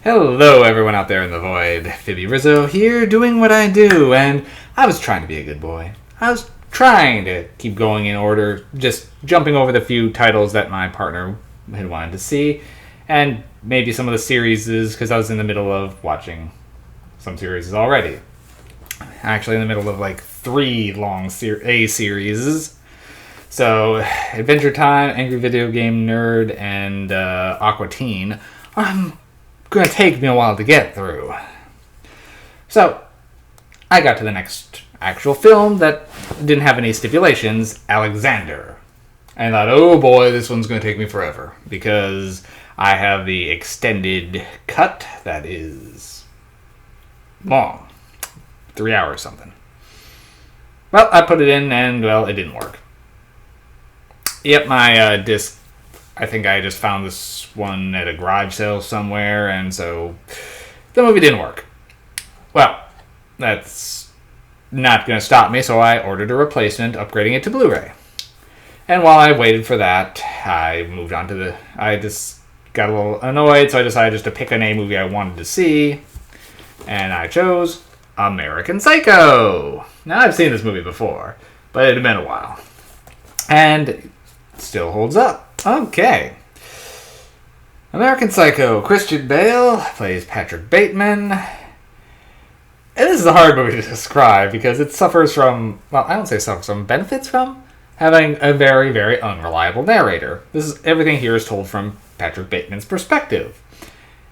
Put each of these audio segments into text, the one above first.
Hello, everyone out there in the void. Phoebe Rizzo here, doing what I do, and I was trying to be a good boy. I was trying to keep going in order, just jumping over the few titles that my partner had wanted to see, and maybe some of the series, because I was in the middle of watching some series already. Actually, in the middle of like 3 long series. So, Adventure Time, Angry Video Game Nerd, and Aqua Teen are going to take me a while to get through. So, I got to the next actual film that didn't have any stipulations, Alexander. And I thought, oh boy, this one's going to take me forever, because I have the extended cut that is long. 3 hours something. Well, I put it in, and, well, it didn't work. Yep, my disc, I think I just found this one at a garage sale somewhere, and so the movie didn't work. Well, that's not going to stop me, so I ordered a replacement, upgrading it to Blu-ray. And while I waited for that, I moved on to I just got a little annoyed, so I decided just to pick an A movie I wanted to see, and I chose American Psycho. Now, I've seen this movie before, but it had been a while. And it still holds up. Okay. American Psycho. Christian Bale plays Patrick Bateman. And this is a hard movie to describe because it suffers from, well, I don't say suffers from, benefits from having a very, very unreliable narrator. Everything here is told from Patrick Bateman's perspective.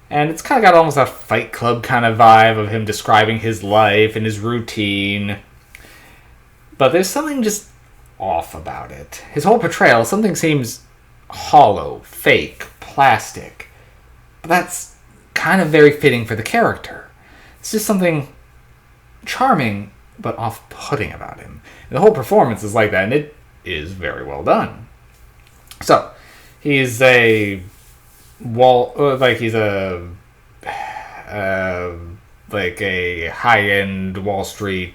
And it's kind of got almost a Fight Club kind of vibe of him describing his life and his routine. But there's something just off about it. His whole portrayal, something seems hollow, fake, plastic. But that's kind of very fitting for the character. It's just something charming but off-putting about him. And the whole performance is like that, and it is very well done. So, he's a high-end Wall Street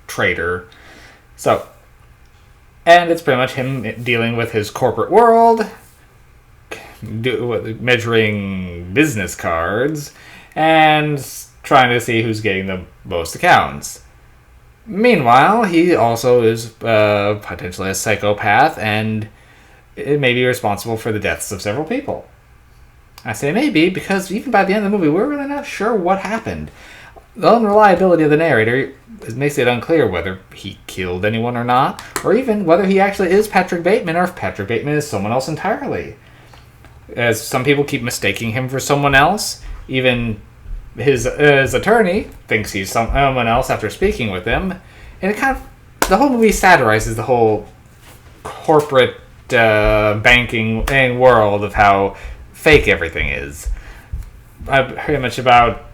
trader. So, and it's pretty much him dealing with his corporate world, measuring business cards, and trying to see who's getting the most accounts. Meanwhile, he also is potentially a psychopath, and it may be responsible for the deaths of several people. I say maybe because even by the end of the movie, we're really not sure what happened. The unreliability of the narrator makes it unclear whether he killed anyone or not, or even whether he actually is Patrick Bateman, or if Patrick Bateman is someone else entirely. As some people keep mistaking him for someone else, even his attorney thinks he's someone else after speaking with him, and the whole movie satirizes the whole corporate banking world of how fake everything is. Pretty much about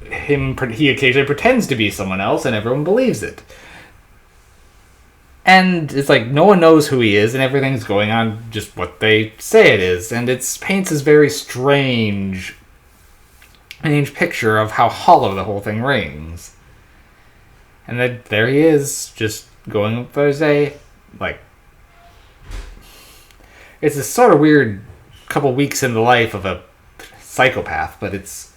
him, he occasionally pretends to be someone else and everyone believes it. And it's like no one knows who he is and everything's going on just what they say it is. And it paints this very strange picture of how hollow the whole thing rings. And then there he is, just going for his day. Like, it's a sort of weird couple weeks in the life of a psychopath, but it's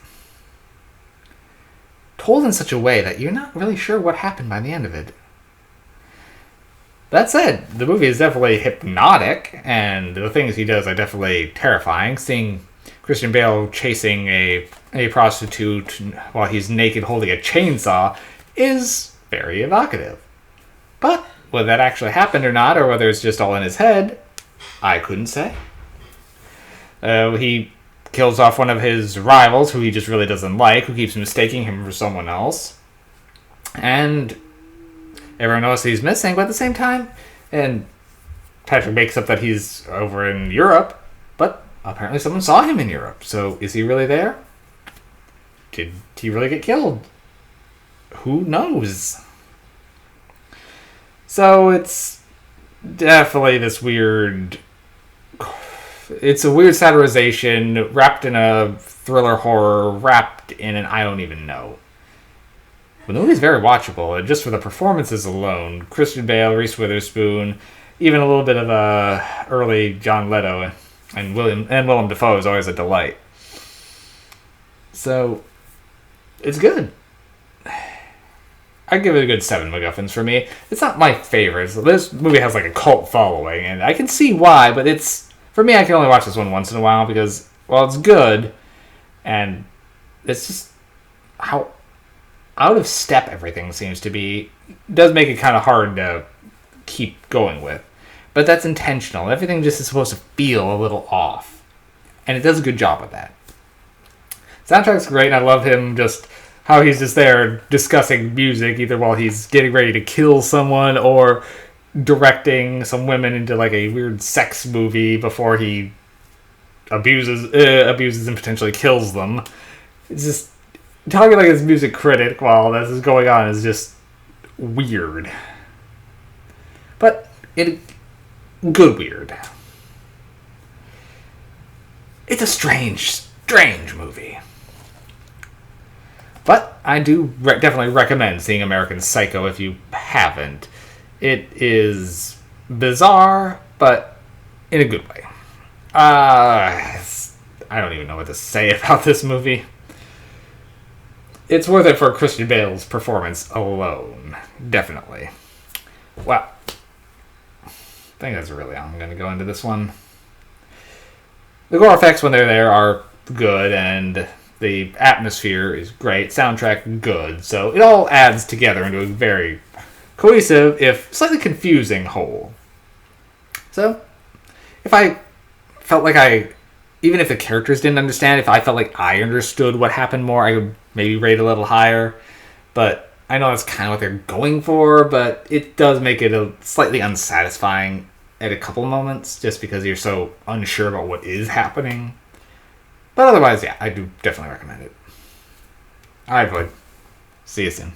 told in such a way that you're not really sure what happened by the end of it. That said, the movie is definitely hypnotic, and the things he does are definitely terrifying. Seeing Christian Bale chasing a prostitute while he's naked holding a chainsaw is very evocative. But whether that actually happened or not, or whether it's just all in his head, I couldn't say. He kills off one of his rivals, who he just really doesn't like, who keeps mistaking him for someone else. And everyone knows he's missing, but at the same time, and Patrick makes up that he's over in Europe, but apparently someone saw him in Europe. So is he really there? Did he really get killed? Who knows? So it's definitely this weird... It's a weird satirization wrapped in a thriller horror, wrapped in an I don't even know. But the movie's very watchable, and just for the performances alone, Christian Bale, Reese Witherspoon, even a little bit of early John Leto and Willem Dafoe is always a delight. So, it's good. I'd give it a good 7 MacGuffins for me. It's not my favorite. So this movie has like a cult following, and I can see why, but it's... For me, I can only watch this one once in a while because, well, it's good, and it's just how out of step everything seems to be. It does make it kind of hard to keep going with. But that's intentional. Everything just is supposed to feel a little off. And it does a good job of that. Soundtrack's great, and I love him just... how he's just there discussing music, either while he's getting ready to kill someone or directing some women into like a weird sex movie before he abuses and potentially kills them. It's just talking like his music critic while this is going on is just weird, but good weird. It's a strange movie. But I do definitely recommend seeing American Psycho if you haven't. It is bizarre, but in a good way. I don't even know what to say about this movie. It's worth it for Christian Bale's performance alone. Definitely. Well, I think that's really all I'm going to go into this one. The gore effects when they're there are good, and the atmosphere is great. Soundtrack, good. So it all adds together into a very cohesive, if slightly confusing, whole. So, if I felt like even if the characters didn't understand, if I felt like I understood what happened more, I would maybe rate a little higher. But I know that's kind of what they're going for, but it does make it a slightly unsatisfying at a couple moments, just because you're so unsure about what is happening. But otherwise, yeah, I do definitely recommend it. Alright, Void. See you soon.